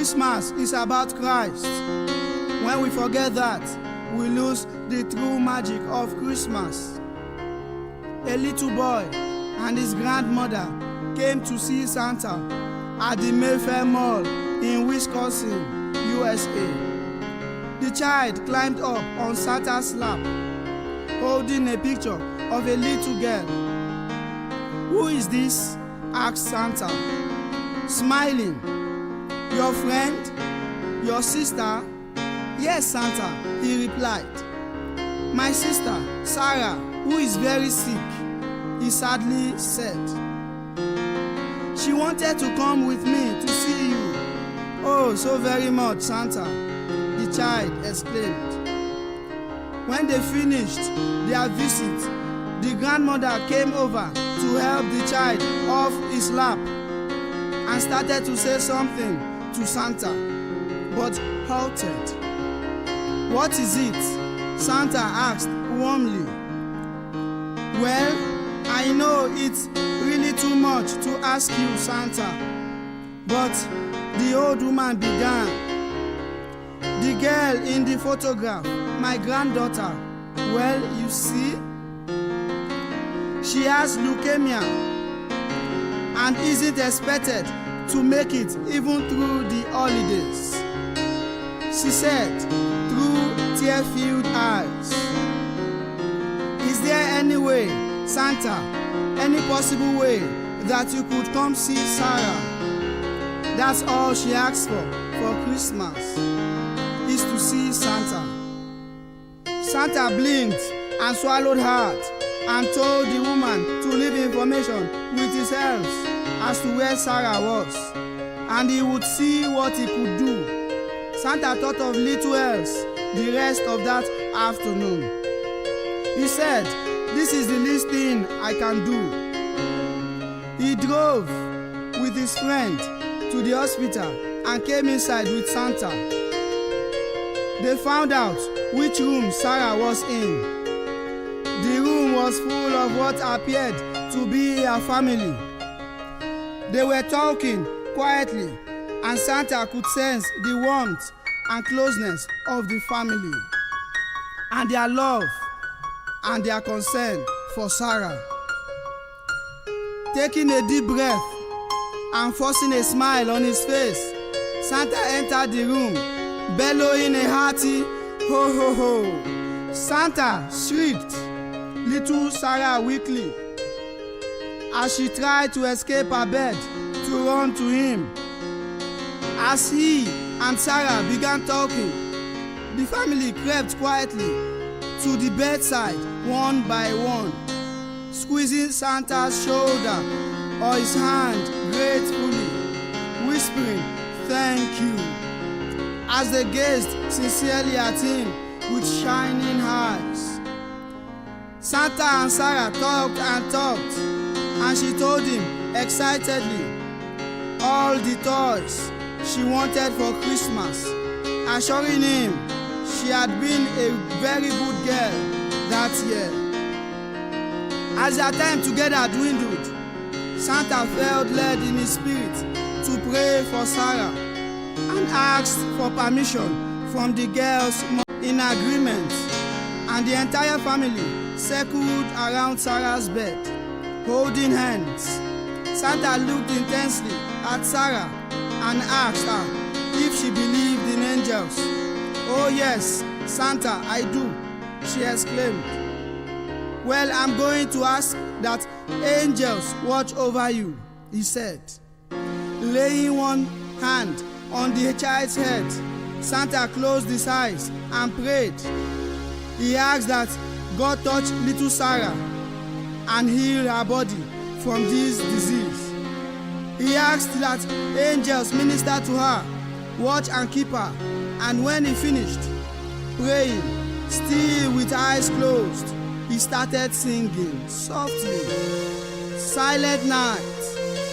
Christmas is about Christ. When we forget that, we lose the true magic of Christmas. A little boy and his grandmother came to see Santa at the Mayfair Mall in Wisconsin, USA. The child climbed up on Santa's lap, holding a picture of a little girl. "Who is this?" asked Santa, smiling. "Your friend? Your sister?" "Yes, Santa," he replied. "My sister, Sarah, who is very sick," he sadly said. "She wanted to come with me to see you." "Oh, so very much, Santa," the child exclaimed. When they finished their visit, the grandmother came over to help the child off his lap and started to say something to Santa, but halted. "What is it?" Santa asked warmly. "Well, I know it's really too much to ask you, Santa," but the old woman began. "The girl in the photograph, my granddaughter, well, you see, she has leukemia and isn't expected to make it even through the holidays," she said through tear-filled eyes. "Is there any way, Santa, any possible way that you could come see Sarah? That's all she asks for Christmas, is to see Santa." Santa blinked and swallowed hard and told the woman to leave information with his elves as to where Sarah was, and he would see what he could do. Santa thought of little else the rest of that afternoon. He said, "This is the least thing I can do." He drove with his friend to the hospital and came inside with Santa. They found out which room Sarah was in. The room was full of what appeared to be her family. They were talking quietly, and Santa could sense the warmth and closeness of the family, and their love and their concern for Sarah. Taking a deep breath and forcing a smile on his face, Santa entered the room, bellowing a hearty "Ho, ho, ho." Santa shrieked little Sarah weakly as she tried to escape her bed to run to him. As he and Sarah began talking, the family crept quietly to the bedside one by one, squeezing Santa's shoulder or his hand gratefully, whispering "Thank you," as they gazed sincerely at him with shining eyes. Santa and Sarah talked and talked, and she told him excitedly all the toys she wanted for Christmas, assuring him she had been a very good girl that year. As their time together dwindled, Santa felt led in his spirit to pray for Sarah and asked for permission from the girls in agreement, and the entire family circled around Sarah's bed, holding hands. Santa looked intensely at Sarah and asked her if she believed in angels. "Oh yes, Santa, I do," she exclaimed. "Well, I'm going to ask that angels watch over you," he said. Laying one hand on the child's head, Santa closed his eyes and prayed. He asked that God touch little Sarah and heal her body from this disease. He asked that angels minister to her, watch and keep her, and when he finished praying, still with eyes closed, he started singing softly, "Silent night,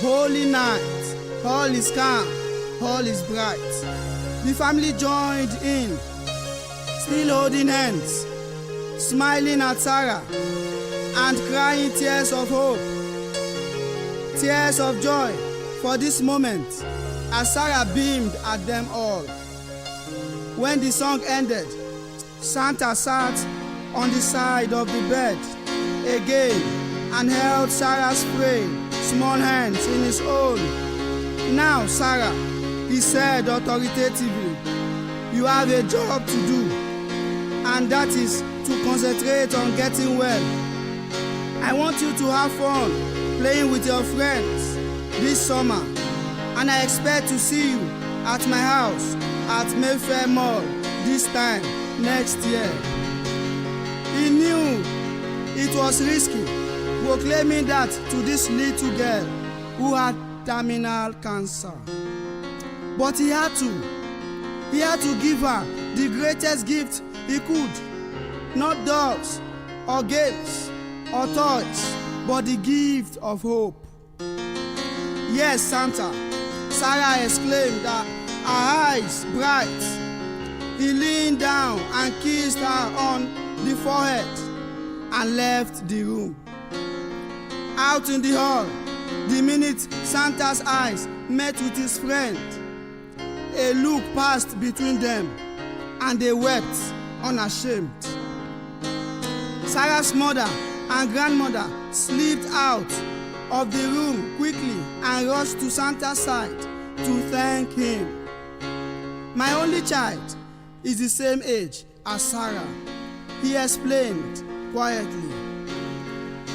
holy night, all is calm, all is bright." The family joined in, still holding hands, smiling at Sarah and crying tears of hope, tears of joy for this moment as Sarah beamed at them all. When the song ended, Santa sat on the side of the bed again and held Sarah's frail, small hands in his own. "Now, Sarah," he said authoritatively, "you have a job to do, and that is to concentrate on getting well. I want you to have fun playing with your friends this summer, and I expect to see you at my house at Mayfair Mall this time next year." He knew it was risky, proclaiming that to this little girl who had terminal cancer. But he had to give her the greatest gift he could. Not dolls or games or toys, but the gift of hope. "Yes, Santa," Sarah exclaimed, her eyes bright. He leaned down and kissed her on the forehead and left the room. Out in the hall, the minute Santa's eyes met with his friend, a look passed between them, and they wept unashamed. Sarah's mother and grandmother slipped out of the room quickly and rushed to Santa's side to thank him. "My only child is the same age as Sarah," he explained quietly.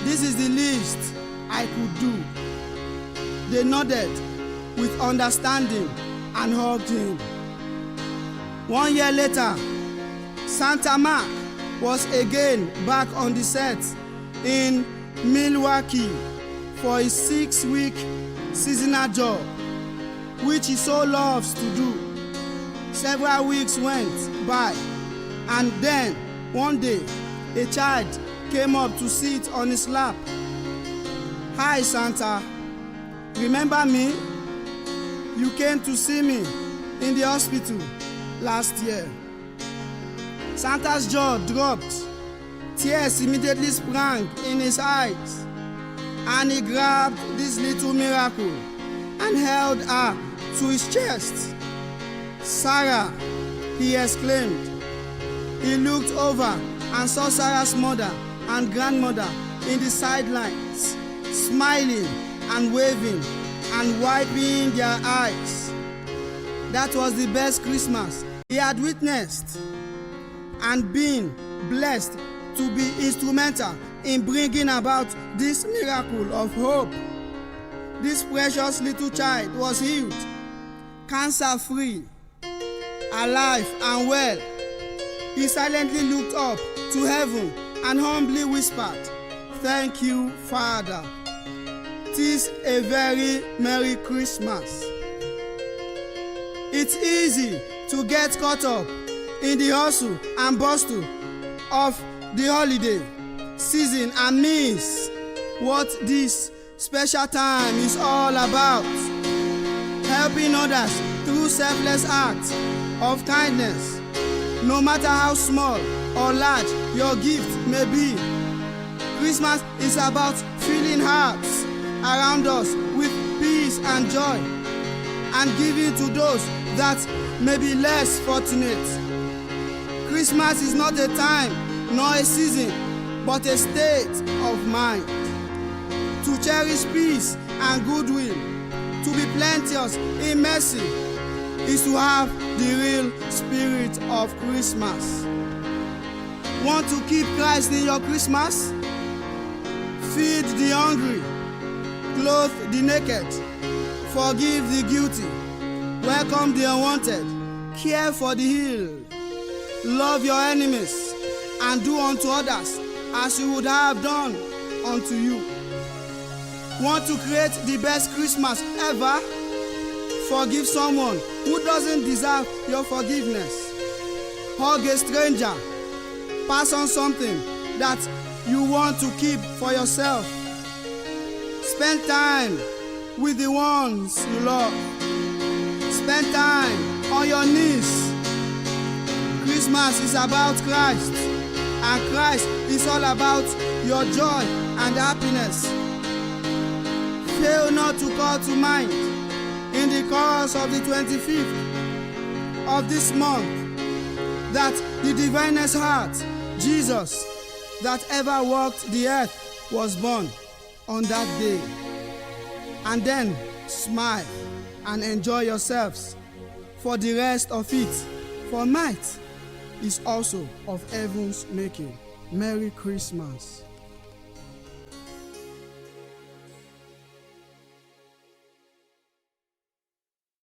"This is the least I could do." They nodded with understanding and hugged him. 1 year later, Santa Mark was again back on the set in Milwaukee for his 6-week seasonal job, which he so loves to do. Several weeks went by, and then one day a child came up to sit on his lap. "Hi, Santa. Remember me? You came to see me in the hospital last year." Santa's jaw dropped. Tears immediately sprang in his eyes, and he grabbed this little miracle and held her to his chest. "Sarah," he exclaimed. He looked over and saw Sarah's mother and grandmother in the sidelines, smiling and waving and wiping their eyes. That was the best Christmas he had witnessed, and been blessed to be instrumental in bringing about this miracle of hope. This precious little child was healed, cancer-free, alive and well. He silently looked up to heaven and humbly whispered, "Thank you, Father. 'Tis a very Merry Christmas." It's easy to get caught up in the hustle and bustle of the holiday season and miss what this special time is all about. Helping others through selfless acts of kindness, no matter how small or large your gift may be. Christmas is about filling hearts around us with peace and joy, and giving to those that may be less fortunate. Christmas is not a time nor a season, but a state of mind. To cherish peace and goodwill, to be plenteous in mercy, is to have the real spirit of Christmas. Want to keep Christ in your Christmas? Feed the hungry, clothe the naked, forgive the guilty, welcome the unwanted, care for the ill, love your enemies, and do unto others as you would have done unto you. Want to create the best Christmas ever? Forgive someone who doesn't deserve your forgiveness. Hug a stranger. Pass on something that you want to keep for yourself. Spend time with the ones you love. Spend time on your knees. Christmas is about Christ, and Christ is all about your joy and happiness. Fail not to call to mind in the chorus us of the 25th of this month that the divinest heart, Jesus, that ever walked the earth, was born on that day. And then smile and enjoy yourselves for the rest of it, for night is also of heaven's making. Merry Christmas.